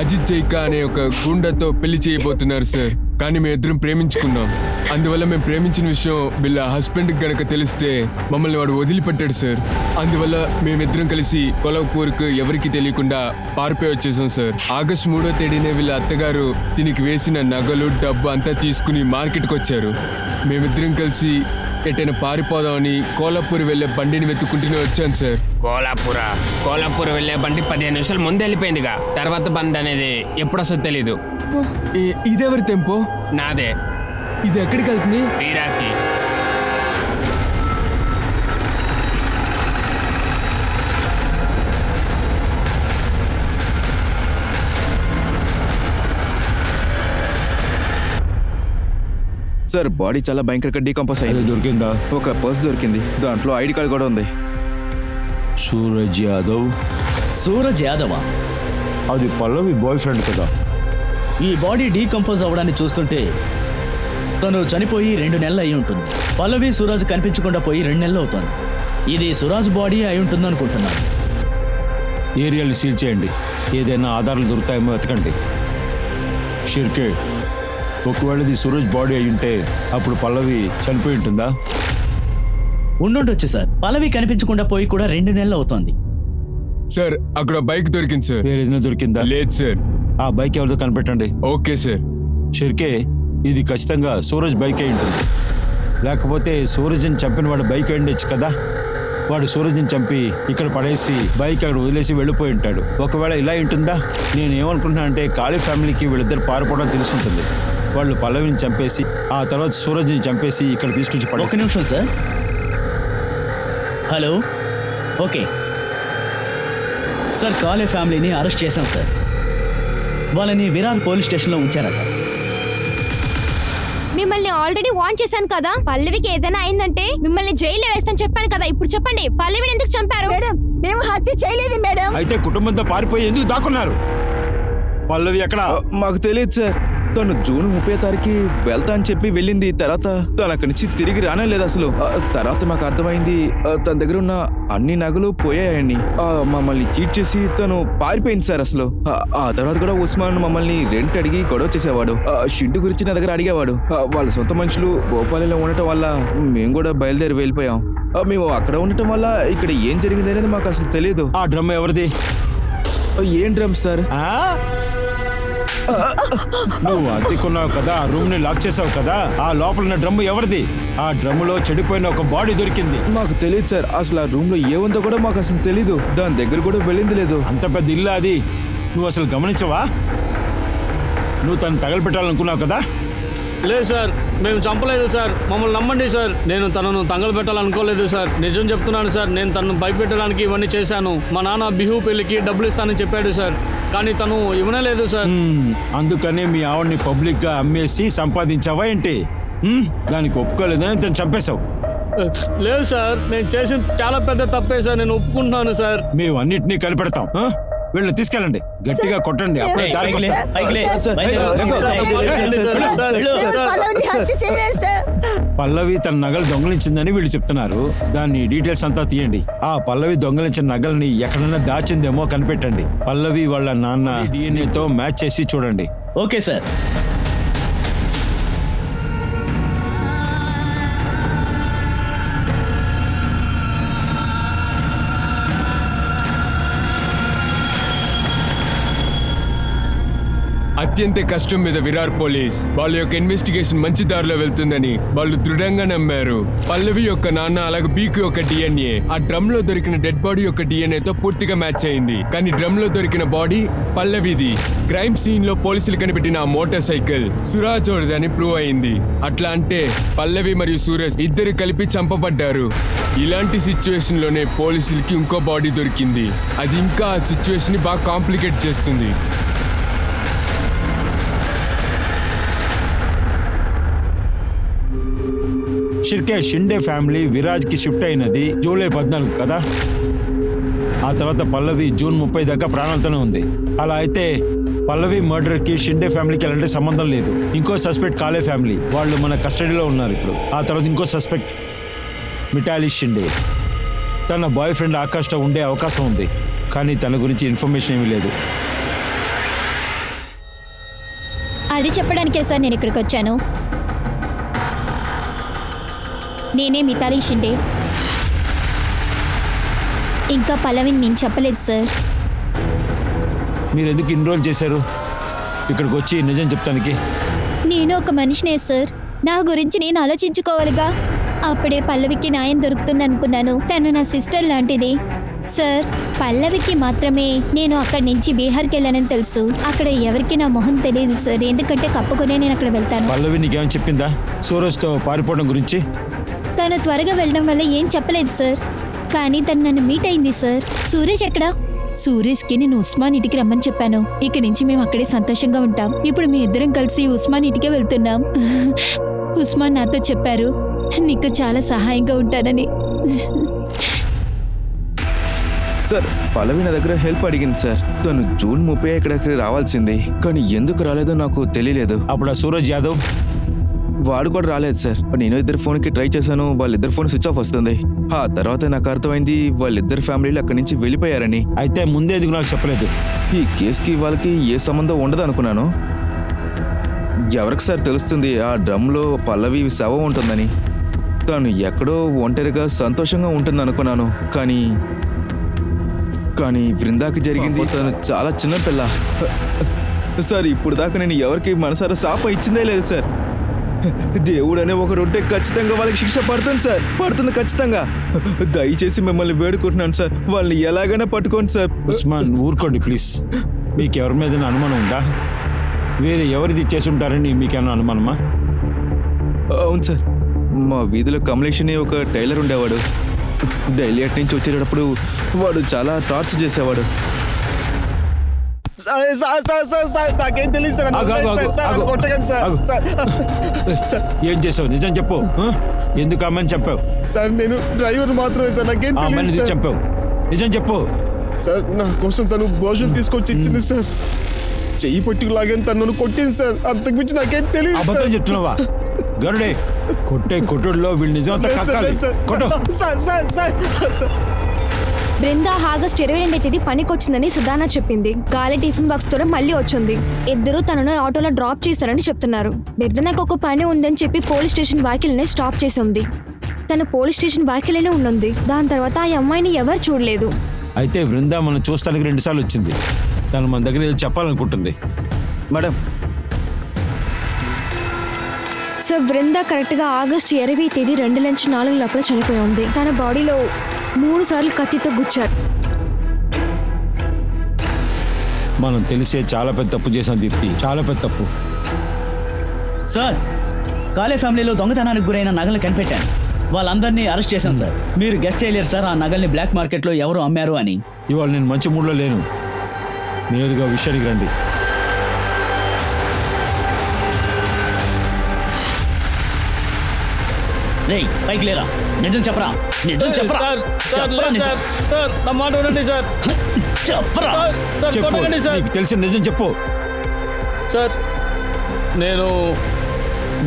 అజిత్ జైకా అనే ఒక గుండాతో పెళ్లి చేయబోతున్నారు సార్. కానీ మేమిద్దరం ప్రేమించుకున్నాం. అందువల్ల మేము ప్రేమించిన విషయం వీళ్ళ హస్బెండ్కి గనక తెలిస్తే మమ్మల్ని వాడు వదిలిపెట్టాడు సార్. అందువల్ల మేమిద్దరం కలిసి కొల్హాపూర్కు ఎవరికి తెలియకుండా పారిపోయి వచ్చేసాం సార్. ఆగస్టు 3వ తేదీనే వీళ్ళ అత్తగారు దీనికి వేసిన నగలు డబ్బు అంతా తీసుకుని మార్కెట్కి వచ్చారు. మేమిద్దరం కలిసి ఎటైనా పారిపోదామని కోల్హాపూర్ వెళ్లే బండిని వెతుక్కుంటూనే వచ్చాను సార్. కోల్హాపూర్ వెళ్లే బండి 15 నిమిషాలు ముందు వెళ్ళిపోయిందిగా. తర్వాత బండి అనేది ఎప్పుడు వస్తుందో తెలీదు. ఇదెవరి టెంపో? నాదే. ఇది ఎక్కడికి వెళ్తుంది? వీరాకి. సార్, బాడీ చాలా భయంకరంగా డీకంపోజ్ అయింది. దొరికిందా? ఒక పర్స్ దొరికింది, దాంట్లో ఐడి కార్డ్ కూడా ఉంది. సూరజ్ యాదవ్. సూరజ్ యాదవా? అది పల్లవి బాయ్ ఫ్రెండ్ కదా. ఈ బాడీ డీకంపోజ్ అవ్వడాన్ని చూస్తుంటే తను చనిపోయి 2 నెలలు అయి ఉంటుంది. పల్లవి సూరజ్ కనిపించకుండా పోయి 2 నెలలు అవుతుంది. ఇది సురాజ్ బాడీ అయి ఉంటుంది అనుకుంటున్నాను. ఏరియాని సీల్ చేయండి, ఏదైనా ఆధారాలు దొరుకుతాయేమో వెతకండి. షిర్కే, ఒకవేళ ఇది సూరజ్ బాడీ అయి ఉంటే అప్పుడు పల్లవి చనిపోయి ఉంటుందా? ఉండుండొచ్చు సార్. పల్లవి కనిపించకుండా పోయి కూడా 2 నెలలు అవుతోంది. సార్, అక్కడ బైక్ దొరికింది సార్. ఏదైనా దొరికిందా? లేదు సార్. ఆ బైక్ ఎవరితో కనిపెట్టండి. Okay sir. షిర్కే, ఇది ఖచ్చితంగా సూరజ్ బైక్ అయి ఉంటుంది. లేకపోతే సూరజ్ని చంపిన వాడు బైక్ అయి ఉండొచ్చు కదా. వాడు సూరజ్ని చంపి ఇక్కడ పడేసి బైక్ అక్కడ వదిలేసి వెళ్ళిపోయి ఉంటాడు. ఒకవేళ ఇలా ఉంటుందా? నేను ఏమనుకుంటున్నా అంటే కాళీ ఫ్యామిలీకి వీళ్ళిద్దరు పారిపోవడం తెలుసుంటుంది. వాళ్ళు పల్లవిని చంపేసి ఆ తర్వాత సూరజ్ని చంపేసి ఇక్కడ తీసుకొచ్చి పడేసి. ఒక నిమిషం సార్. హలో, ఓకే సార్, కాలే ఫ్యామిలీని అరెస్ట్ చేశాం సార్. వాళ్ళని విరార్ పోలీస్ స్టేషన్లో ఉంచారట. మిమ్మల్ని ఆల్రెడీ వార్న్ చేశాను కదా. పల్లవికి ఏదైనా అయిందంటే మిమ్మల్ని జైల్లో వేస్తాను చెప్పాను కదా. ఇప్పుడు చెప్పండి, పల్లవిని ఎందుకు చంపారు? మేడం, మేము హత్య చేయలేదు మేడం. అయితే కుటుంబంతో పారిపోయి ఎందుకు దాక్కున్నారు? పల్లవి ఎక్కడ? మాకు తెలియదు సార్. తను జూన్ 30వ తారీఖు వెళ్తా అని చెప్పి వెళ్ళింది. తర్వాత తను అక్కడి నుంచి తిరిగి రానే లేదు అసలు. తర్వాత మాకు అర్థమైంది తన దగ్గర ఉన్న అన్ని నగలు పోయాయని. మమ్మల్ని చీట్ చేసి తను పారిపోయింది సార్ అసలు. ఆ తర్వాత కూడా ఉస్మాన్ మమ్మల్ని రెంట్ అడిగి గొడవ చేసేవాడు. షిండు గురించి నా దగ్గర అడిగేవాడు. వాళ్ళ సొంత మనుషులు భోపాలిలో ఉండటం వల్ల మేము కూడా బయలుదేరి వెళ్ళిపోయాం. మేము అక్కడ ఉండటం వల్ల ఇక్కడ ఏం జరిగింది అనేది మాకు అసలు తెలియదు. ఆ డ్రమ్ ఎవరిది? ఏం డ్రమ్ సార్? నువ్వు అద్దెకున్నావు కదా, ఆ రూమ్ ని లాక్ చేసావు కదా, ఆ లోపల ఉన్న డ్రమ్ము ఎవరిది? ఆ డ్రమ్ములో చెడిపోయిన ఒక బాడీ దొరికింది. మాకు తెలియదు సార్. అసలు ఆ రూమ్ లో ఏముందో కూడా మాకు అసలు తెలీదు. దాని దగ్గర కూడా వెళ్ళింది లేదు. అంత పెద్ద ఇల్లు అది, నువ్వు అసలు గమనించవా? నువ్వు తను తగలబెట్టాలనుకున్నావు కదా. లేదు సార్, మేము చంపలేదు సార్. మమ్మల్ని నమ్మండి సార్. నేను తనను తగలబెట్టాలనుకోలేదు సార్. నిజం చెప్తున్నాను సార్. నేను తనను భయపెట్టడానికి ఇవన్నీ చేశాను. మా నాన్న బిహు పెళ్లికి డబ్బులు ఇస్తానని చెప్పాడు సార్, కానీ తను ఇవ్వనే లేదు సార్. అందుకని మీ ఆవిడ్ని పబ్లిక్ గా అమ్మేసి సంపాదించావా ఏంటి? దానికి ఒప్పుకోలేదని తను చంపేశావు. లేదు సార్, నేను చేసిన చాలా పెద్ద తప్పే సార్. నేను ఒప్పుకుంటున్నాను సార్. మేము అన్నిటినీ కనిపెడతాం. వీళ్ళు తీసుకెళ్ళండి, గట్టిగా కొట్టండి, అప్పుడే దారికి వస్తారు. పల్లవిని హత్య చేయలేదు సార్. పల్లవి తన నగలు దొంగలించిందని వీళ్ళు చెప్తున్నారు. దాన్ని డీటెయిల్స్ అంతా తీయండి. ఆ పల్లవి దొంగలించిన నగల్ని ఎక్కడైనా దాచిందేమో కనిపెట్టండి. పల్లవి వాళ్ళ నాన్న DNA తో మ్యాచ్ చేసి చూడండి. Okay sir. అత్యంత కష్టం మీద విరార్ పోలీస్ వాళ్ళ యొక్క ఇన్వెస్టిగేషన్ మంచి దారిలో వెళ్తుందని వాళ్ళు దృఢంగా నమ్మారు. పల్లవి యొక్క నాన్న అలాగే బీకు యొక్క DNA ఆ డ్రమ్ లో దొరికిన డెడ్ బాడీ యొక్క DNA తో పూర్తిగా మ్యాచ్ అయింది. కానీ డ్రమ్ లో దొరికిన బాడీ పల్లవిది. క్రైమ్ సీన్ లో పోలీసులు కనిపెట్టిన ఆ మోటార్ సైకిల్ సురాజోడ్ది అని ప్రూవ్ అయింది. అట్లా అంటే పల్లవి మరియు సూరజ్ ఇద్దరు కలిపి చంపబడ్డారు. ఇలాంటి సిచ్యువేషన్ లోనే పోలీసులకి ఇంకో బాడీ దొరికింది. అది ఇంకా ఆ సిచ్యువేషన్ ని బాగా కాంప్లికేట్ చేస్తుంది. షిండే ఫ్యామిలీ విరాజ్ కి షిఫ్ట్ అయినది జూలై 14 కదా. ఆ తర్వాత పల్లవి జూన్ 30 దాకా ప్రాణాలతోనే ఉంది. అలా అయితే పల్లవి మర్డర్ కి షిండే ఫ్యామిలీకి ఎలాంటి సంబంధం లేదు. ఇంకో సస్పెక్ట్ కాలే ఫ్యామిలీ, వాళ్ళు మన కస్టడీలో ఉన్నారు ఇప్పుడు. ఆ తర్వాత ఇంకో సస్పెక్ట్ మిటాలి షిండే. తన బాయ్ ఫ్రెండ్ ఆకాష్తో ఉండే అవకాశం ఉంది, కానీ తన గురించి ఇన్ఫర్మేషన్ ఏమీ లేదు. అది చెప్పడానికే సార్ నేను ఇక్కడికి వచ్చాను. నేనే మితాలి షిండే. ఇంకా పల్లవిని నేను చెప్పలేదు సార్. మీరు ఎందుకు ఇన్రోల్ చేశారు ఇక్కడికి వచ్చి నిజం చెప్తానికి? నేను ఒక మనిషినే సార్, నా గురించి నేను ఆలోచించుకోవాలిగా. అప్పుడే పల్లవికి న్యాయం దొరుకుతుంది అనుకున్నాను. తను నా సిస్టర్ లాంటిది సార్. పల్లవికి మాత్రమే నేను అక్కడి నుంచి బీహార్కి వెళ్ళానని తెలుసు. అక్కడ ఎవరికి నా మొహం తెలియదు సార్, ఎందుకంటే కప్పుకునే నేను అక్కడ వెళ్తాను. పల్లవి నీకేమైనా చెప్పిందా సూరజ్తో పారిపోవడం గురించి? తను త్వరగా వెళ్ళడం వల్ల ఏం చెప్పలేదు సార్, కానీ తను నన్ను మీట్ అయింది సార్. సూరజ్ ఎక్కడా? సూరజ్కి నేను ఉస్మాన్ ఇంటికి రమ్మని చెప్పాను. ఇక నుంచి మేము అక్కడే సంతోషంగా ఉంటాం. ఇప్పుడు మీ ఇద్దరం కలిసి ఉస్మాన్ ఇంటికే వెళ్తున్నాం. ఉస్మాన్ నాతో చెప్పారు నీకు చాలా సహాయంగా ఉంటానని. సార్ పల్లవి నా దగ్గర హెల్ప్ అడిగింది సార్. తను జూన్ 30 ఇక్కడికి రావాల్సింది, కానీ ఎందుకు రాలేదో నాకు తెలియలేదు. అప్పుడు ఆ సూరజ్ యాదవ్ వాడు కూడా రాలేదు సార్. నేను ఇద్దరు ఫోన్కి ట్రై చేశాను, వాళ్ళిద్దరు ఫోన్ స్విచ్ ఆఫ్ వస్తుంది. ఆ తర్వాత నాకు అర్థమైంది వాళ్ళిద్దరు ఫ్యామిలీలు అక్కడి నుంచి వెళ్ళిపోయారని. అయితే ముందే ఎందుకు నాకు చెప్పలేదు? ఈ కేసుకి వాళ్ళకి ఏ సంబంధం ఉండదు అనుకున్నాను. ఎవరికి సార్ తెలుస్తుంది ఆ డ్రమ్లో పల్లవి శవం ఉంటుందని? తను ఎక్కడో ఒంటరిగా సంతోషంగా ఉంటుంది అనుకున్నాను. కానీ బృందాకి జరిగింది. తను చాలా చిన్న పిల్ల సార్. ఇప్పుడు దాకా నేను ఎవరికి మనసారా శాప ఇచ్చిందే లేదు సార్. దేవుడు అనే ఒకరు ఉంటే ఖచ్చితంగా వాళ్ళకి శిక్ష పడుతుంది సార్, పడుతుంది ఖచ్చితంగా. దయచేసి మిమ్మల్ని వేడుకుంటున్నాను సార్, వాళ్ళని ఎలాగైనా పట్టుకోండి సార్. ఉస్మాన్ ఊరుకోండి ప్లీజ్. మీకు ఎవరి మీద అనుమానం ఉందా? వేరే ఎవరిది చేసి ఉంటారని మీకేమన్నా అనుమానమా? అవును సార్, మా వీధిలో కమలేష్ అని ఒక టైలర్ ఉండేవాడు. డైలీ అటు నుంచి వచ్చేటప్పుడు వాడు చాలా టార్చర్ చేసేవాడు. నాకేం తెలియదు సార్. ఏం చేసావు నిజం చెప్పు. ఎందుకు అమ్మని చెప్పావు? సార్ నేను డ్రైవర్ మాత్రమే సార్, నాకేం తెలియదు. చెప్పావు నిజం చెప్పు సార్. నా కోసం తను భోజనం తీసుకొచ్చి ఇచ్చింది సార్. చెయ్యి పట్టుకు లాగానే తను కొట్టింది సార్, అంతకు మించి నాకేం తెలియదు. అబద్ధం చెప్తున్నావా? గరుడే కొట్టే కొట్టుడులో వీళ్ళు నిజం కక్కాలి. బృందా ఆగస్ట్ 22 పనికొచ్చిందని సుధానా చెప్పింది. గాలి టిఫిన్ బాక్స్ తో మళ్ళీ వచ్చింది. ఇద్దరు తనను ఆటోలో డ్రాప్ చేశారని చెప్తున్నారు. బృందాకు ఒక పని ఉందని చెప్పి పోలీస్ స్టేషన్ వాకిల్ని స్టాప్ చేసి ఉంది. తను పోలీస్ స్టేషన్ వాకిల్లోనే ఉన్నది. దాని తర్వాత ఆ అమ్మాయిని ఎవరు చూడలేదు. అయితే బృందా మనం చూస్తానికి 2 సార్లు వచ్చింది. తను మన దగ్గర చెప్పాలనుకుంటుంది. మేడం సో బృందా కరెక్ట్గా ఆగస్ట్ 20 2 నుంచి 4 లోపల చనిపోయి ఉంది. తన బాడీలో 3 సార్లు కత్తితో గుచ్చారు. మనం తెలిసే చాలా పెద్ద తప్పు చేసాం దీప్తి, చాలా పెద్ద తప్పు. సార్ కాలే ఫ్యామిలీలో దొంగతనానికి గురైన నగలు కనిపెట్టాను. వాళ్ళందరినీ అరెస్ట్ చేశాం సార్. మీరు గెస్ట్ చేయలేరు సార్ ఆ నగల్ని బ్లాక్ మార్కెట్లో ఎవరు అమ్మారు అని. ఇవాళ నేను మంచి మూడ్లో లేను. నేరుగా విషయానికి రండి. రేయ్ పైకి లేరా, నిజం చెప్పరా, నిజం చెప్పరా. సార్ నా మాట వినండి సార్. చెప్పరా. సార్ చెప్పు కొట్టకండి సార్. నీకు తెలిసిన నిజం చెప్పు. సార్ నేను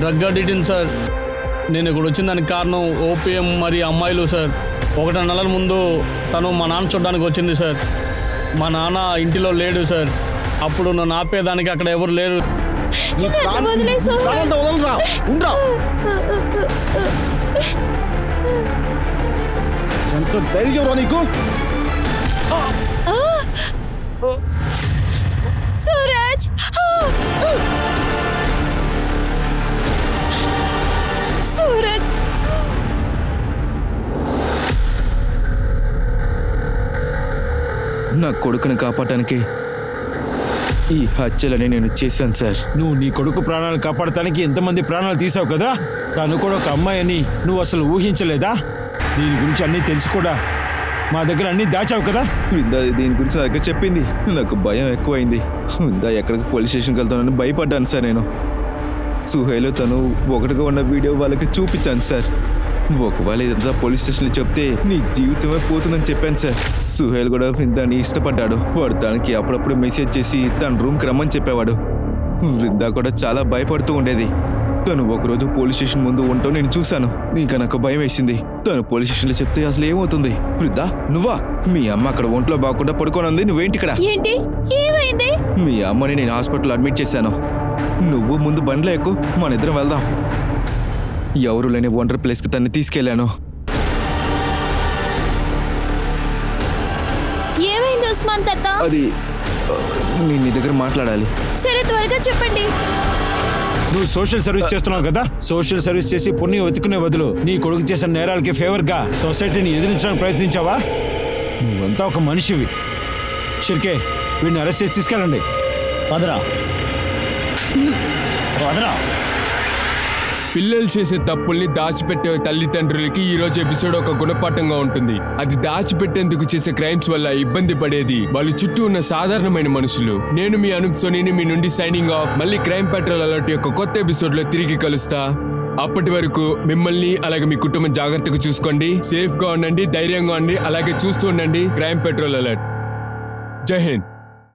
డ్రగ్ అడిక్ట్ సార్. నేను ఇక్కడ వచ్చిన దానికి కారణం ఓపీఎం మరియు అమ్మాయిలు సార్. 1 నెలల ముందు తను మా నాన్న చూడడానికి వచ్చింది సార్. మా నాన్న ఇంటిలో లేడు సార్. అప్పుడు నన్ను ఆపేదానికి అక్కడ ఎవరు లేరు. ప్రాణాలతో వదలరా, ఉండరా. ఎంత ధైర్యం రా నీకు. సూరజ్ సూరజ్ నా కొడుకుని కాపాడటానికి ఈ హత్యలని నేను చేశాను సార్. నువ్వు నీ కొడుకు ప్రాణాలు కాపాడటానికి ఎంతమంది ప్రాణాలు తీసావు కదా. తను కూడా ఒక అమ్మాయి అని నువ్వు అసలు ఊహించలేదా? దీని గురించి అన్నీ తెలిసి కూడా మా దగ్గర అన్నీ దాచావు కదా. విందా దీని గురించి నా దగ్గర చెప్పింది. నాకు భయం ఎక్కువైంది. విందా ఎక్కడికి పోలీస్ స్టేషన్కి వెళ్తానని భయపడ్డాను సార్. నేను సుహేలో తను ఒకటిగా ఉన్న వీడియో వాళ్ళకి చూపించాను సార్. ఒకవేళ ఇదంతా పోలీస్ స్టేషన్లో చెప్తే నీ జీవితమే పోతుందని చెప్పాను సార్. సుహేల్ కూడా వృందాని ఇష్టపడ్డాడు. వాడు తనకి అప్పుడప్పుడు మెసేజ్ చేసి తన రూమ్కి రమ్మని చెప్పేవాడు. వృందా కూడా చాలా భయపడుతూ ఉండేది. తను ఒకరోజు పోలీస్ స్టేషన్ ముందు ఉంటావు నేను చూశాను. ఇంకా నాకు భయం వేసింది. తను పోలీస్ స్టేషన్లో చెప్తే అసలు ఏమవుతుంది. వృందా నువ్వా? మీ అమ్మ అక్కడ ఒంట్లో బాగుండా పడుకోనుంది, నువ్వేంటి ఇక్కడ? ఏంటి ఏమైంది? మీ అమ్మని నేను హాస్పిటల్లో అడ్మిట్ చేశాను. నువ్వు ముందు బండ్లో ఎక్కు, మన ఇద్దరం వెళ్దాం. ఎవరు లేని ఒంటరి ప్లేస్కి తన్ని తీసుకెళ్లాను. ఏమైంది ఉస్మాన్ తాత? అది నేను నీ దగ్గర మాట్లాడాలి. సరే త్వరగా చెప్పండి. నువ్వు సోషల్ సర్వీస్ చేస్తున్నావు కదా. సోషల్ సర్వీస్ చేసి పుణ్యం వెతుకునే బదులు నీ కొడుకు చేసిన నేరాలకి ఫేవర్గా సొసైటీని ఎదిరించడానికి ప్రయత్నించావా? నువ్వంతా ఒక మనిషివి. షిర్కే వీడిని అరెస్ట్ చేసి తీసుకెళ్ళండి. పదరా పదరా. పిల్లలు చేసే తప్పుల్ని దాచిపెట్టే తల్లిదండ్రులకి ఈ రోజు ఎపిసోడ్ ఒక గుణపాఠంగా ఉంటుంది. అది దాచిపెట్టేందుకు చేసే క్రైమ్స్ వల్ల ఇబ్బంది పడేది వాళ్ళ చుట్టూ ఉన్న సాధారణమైన మనుషులు. నేను మీ అనూప్ సోనీని మీ నుండి సైనింగ్ ఆఫ్. మళ్ళీ క్రైమ్ పెట్రోల్ అలర్ట్ యొక్క కొత్త ఎపిసోడ్ లో తిరిగి కలుస్తా. అప్పటి వరకు మిమ్మల్ని అలాగే మీ కుటుంబం జాగ్రత్తగా చూసుకోండి. సేఫ్ గా ఉండండి, ధైర్యంగా ఉండండి, అలాగే చూస్తూ ఉండండి క్రైమ్ పెట్రోల్ అలర్ట్. జై హింద్.